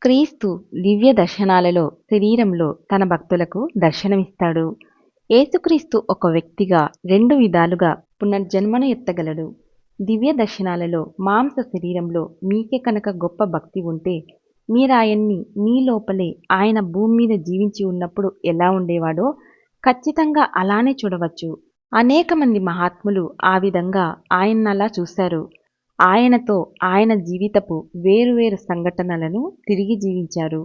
క్రీస్తు దివ్య దర్శనాలలో శరీరంలో తన భక్తులకు దర్శనమిస్తాడు. యేసుక్రీస్తు ఒక వ్యక్తిగా రెండు విధాలుగా పునర్జన్మను ఎత్తగలడు. దివ్య దర్శనాలలో మాంస శరీరంలో మీకే కనుక గొప్ప భక్తి ఉంటే మీరాయన్ని మీ లోపలే ఆయన భూమి మీద జీవించి ఉన్నప్పుడు ఎలా ఉండేవాడో ఖచ్చితంగా అలానే చూడవచ్చు. అనేక మంది మహాత్ములు ఆ విధంగా ఆయన్నలా చూశారు. ఆయనతో ఆయన జీవితపు వేరువేరు సంఘటనలను తిరిగి జీవించారు.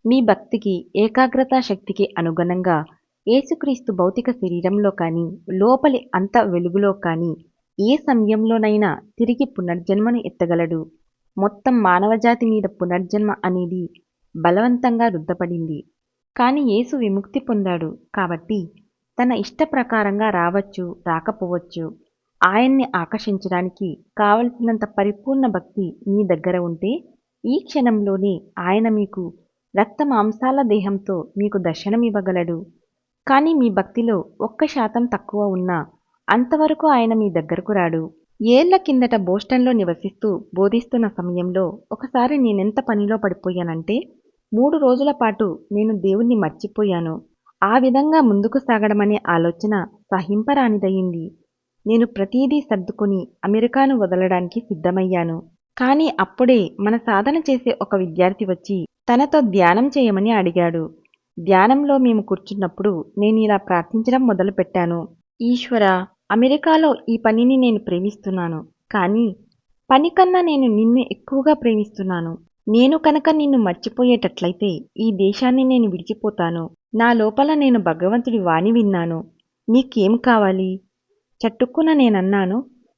మీ భక్తికి ఏకాగ్రతా శక్తికి అనుగుణంగా యేసుక్రీస్తు భౌతిక శరీరంలో కానీ లోపలి అంత వెలుగులో కానీ ఏ సమయంలోనైనా తిరిగి పునర్జన్మను ఎత్తగలడు. మొత్తం మానవజాతి మీద పునర్జన్మ అనేది బలవంతంగా రుద్దపడింది. కాని యేసు విముక్తి పొందాడు కాబట్టి తన ఇష్ట ప్రకారంగా రావచ్చు, రాకపోవచ్చు. ఆయన్ని ఆకర్షించడానికి కావలసినంత పరిపూర్ణ భక్తి మీ దగ్గర ఉంటే ఈ క్షణంలోనే ఆయన మీకు రక్త మాంసాల దేహంతో మీకు దర్శనమివ్వగలడు. కానీ మీ భక్తిలో 1% తక్కువ ఉన్నా అంతవరకు ఆయన మీ దగ్గరకు రాడు. ఏళ్ల కిందట బోస్టన్లో నివసిస్తూ బోధిస్తున్న సమయంలో ఒకసారి నేనెంత పనిలో పడిపోయానంటే 3 రోజుల పాటు నేను దేవుణ్ణి మర్చిపోయాను. ఆ విధంగా ముందుకు సాగడమనే ఆలోచన సహింపరానిదయింది. నేను ప్రతీదీ సర్దుకొని అమెరికాను వదలడానికి సిద్ధమయ్యాను. కానీ అప్పుడే మన సాధన చేసే ఒక విద్యార్థి వచ్చి తనతో ధ్యానం చేయమని అడిగాడు. ధ్యానంలో మేము కూర్చున్నప్పుడు నేనిలా ప్రార్థించడం మొదలుపెట్టాను. ఈశ్వరా, అమెరికాలో ఈ పనిని నేను ప్రేమిస్తున్నాను. కానీ పని కన్నా నేను నిన్ను ఎక్కువగా ప్రేమిస్తున్నాను. నేను కనుక నిన్ను మర్చిపోయేటట్లయితే ఈ దేశాన్ని నేను విడిచిపోతాను. నా లోపల నేను భగవంతుడి వాణి విన్నాను. నీకేం కావాలి? చట్టుక్కున నేనన్నాను,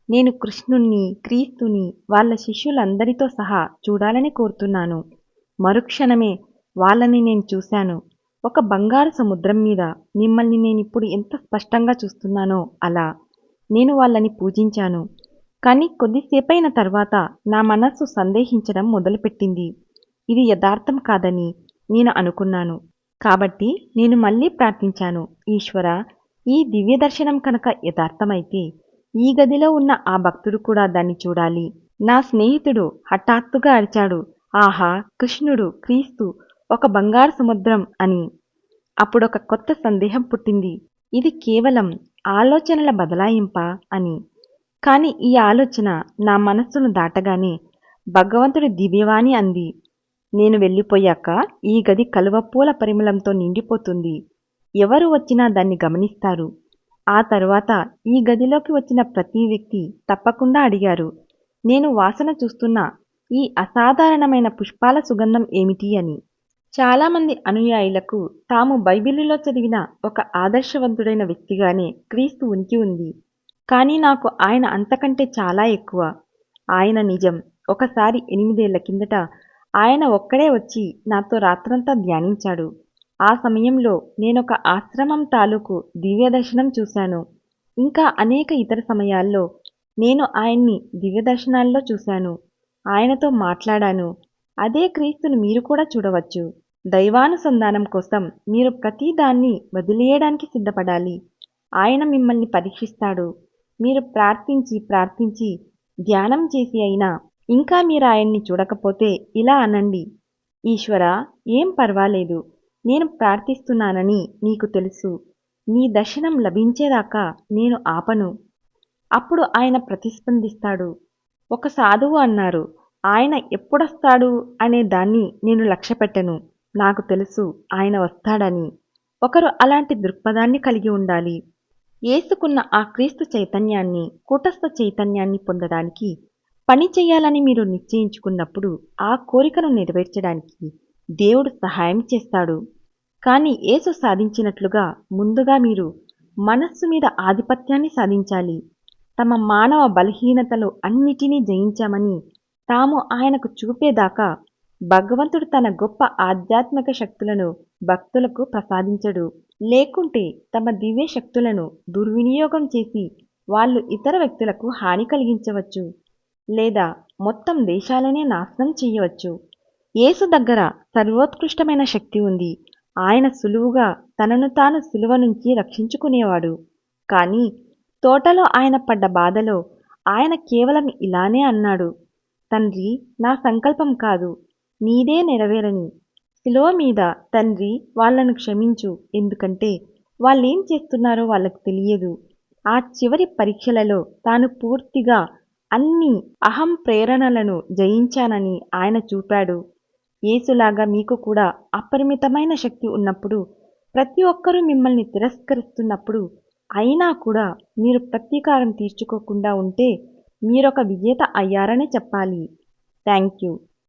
నేను కృష్ణుణ్ణి, క్రీస్తుని, వాళ్ళ శిష్యులందరితో సహా చూడాలని కోరుతున్నాను. మరుక్షణమే వాళ్ళని నేను చూశాను. ఒక బంగారు సముద్రం మీద మిమ్మల్ని నేనిప్పుడు ఎంత స్పష్టంగా చూస్తున్నానో అలా. నేను వాళ్ళని పూజించాను. కానీ కొద్దిసేపైన తర్వాత నా మనస్సు సందేహించడం మొదలుపెట్టింది. ఇది యథార్థం కాదని నేను అనుకున్నాను. కాబట్టి నేను మళ్ళీ ప్రార్థించాను, ఈశ్వరా, ఈ దివ్య దర్శనం కనుక యథార్థమైతే ఈ గదిలో ఉన్న ఆ భక్తుడు కూడా దాన్ని చూడాలి. నా స్నేహితుడు హఠాత్తుగా అరిచాడు, ఆహా, కృష్ణుడు, క్రీస్తు, ఒక బంగారు సముద్రం అని. అప్పుడొక కొత్త సందేహం పుట్టింది. ఇది కేవలం ఆలోచనల బదలాయింపా అని. కాని ఈ ఆలోచన నా మనస్సును దాటగానే భగవంతుడి దివ్యవాణి అంది, నేను వెళ్ళిపోయాక ఈ గది కలువపూల పరిమళంతో నిండిపోతుంది. ఎవరు వచ్చినా దాన్ని గమనిస్తారు. ఆ తరువాత ఈ గదిలోకి వచ్చిన ప్రతి వ్యక్తి తప్పకుండా అడిగారు, నేను వాసన చూస్తున్న ఈ అసాధారణమైన పుష్పాల సుగంధం ఏమిటి అని. చాలామంది అనుయాయులకు తాము బైబిలులో చదివిన ఒక ఆదర్శవంతుడైన వ్యక్తిగానే క్రీస్తు ఉనికి ఉంది. కానీ నాకు ఆయన అంతకంటే చాలా ఎక్కువ. ఆయన నిజం. ఒకసారి 8 ఏళ్ల కిందట ఆయన ఒక్కడే వచ్చి నాతో రాత్రంతా ధ్యానించాడు. ఆ సమయంలో నేనొక ఆశ్రమం తాలూకు దివ్యదర్శనం చూశాను. ఇంకా అనేక ఇతర సమయాల్లో నేను ఆయన్ని దివ్యదర్శనాల్లో చూశాను. ఆయనతో మాట్లాడాను. అదే క్రీస్తును మీరు కూడా చూడవచ్చు. దైవానుసంధానం కోసం మీరు ప్రతిదాన్ని వదిలేయడానికి సిద్ధపడాలి. ఆయన మిమ్మల్ని పరీక్షిస్తాడు. మీరు ప్రార్థించి ప్రార్థించి ధ్యానం చేసి అయినా ఇంకా మీరు ఆయన్ని చూడకపోతే ఇలా అనండి, ఈశ్వరా, ఏం పర్వాలేదు, నేను ప్రార్థిస్తున్నానని నీకు తెలుసు. నీ దర్శనం లభించేదాకా నేను ఆపను. అప్పుడు ఆయన ప్రతిస్పందిస్తాడు. ఒక సాధువు అన్నారు, ఆయన ఎప్పుడొస్తాడు అనే దాన్ని నేను లక్ష్యపెట్టను. నాకు తెలుసు ఆయన వస్తాడని. ఒకరు అలాంటి దృక్పథాన్ని కలిగి ఉండాలి. యేసుకున్న ఆ క్రీస్తు చైతన్యాన్ని, కూటస్థ చైతన్యాన్ని పొందడానికి పని చెయ్యాలని మీరు నిశ్చయించుకున్నప్పుడు ఆ కోరికను నెరవేర్చడానికి దేవుడు సహాయం చేస్తాడు. కానీ యేసు సాధించినట్లుగా ముందుగా మీరు మనస్సు మీద ఆధిపత్యాన్ని సాధించాలి. తమ మానవ బలహీనతలు అన్నిటినీ జయించామని తాము ఆయనకు చూపేదాకా భగవంతుడు తన గొప్ప ఆధ్యాత్మిక శక్తులను భక్తులకు ప్రసాదించడు. లేకుంటే తమ దివ్య శక్తులను దుర్వినియోగం చేసి వాళ్ళు ఇతర వ్యక్తులకు హాని కలిగించవచ్చు, లేదా మొత్తం దేశాలనే నాశనం చెయ్యవచ్చు. యేసు దగ్గర సర్వోత్కృష్టమైన శక్తి ఉంది. ఆయన సులువుగా తనను తాను సిలువ నుంచి రక్షించుకునేవాడు. కానీ తోటలో ఆయన పడ్డ బాధలో ఆయన కేవలం ఇలానే అన్నాడు, తండ్రి, నా సంకల్పం కాదు, నీదే నెరవేరని శిలువ మీద తండ్రి వాళ్ళను క్షమించు, ఎందుకంటే వాళ్ళేం చేస్తున్నారో వాళ్ళకు తెలియదు. ఆ చివరి పరీక్షలలో తాను పూర్తిగా అన్ని అహం ప్రేరణలను జయించానని ఆయన చూపాడు. యేసులాగా మీకు కూడా అపరిమితమైన శక్తి ఉన్నప్పుడు, ప్రతి ఒక్కరూ మిమ్మల్ని తిరస్కరిస్తున్నప్పుడు, అయినా కూడా మీరు ప్రతీకారం తీర్చుకోకుండా ఉంటే మీరొక విజేత అయ్యారనే చెప్పాలి. Thank you.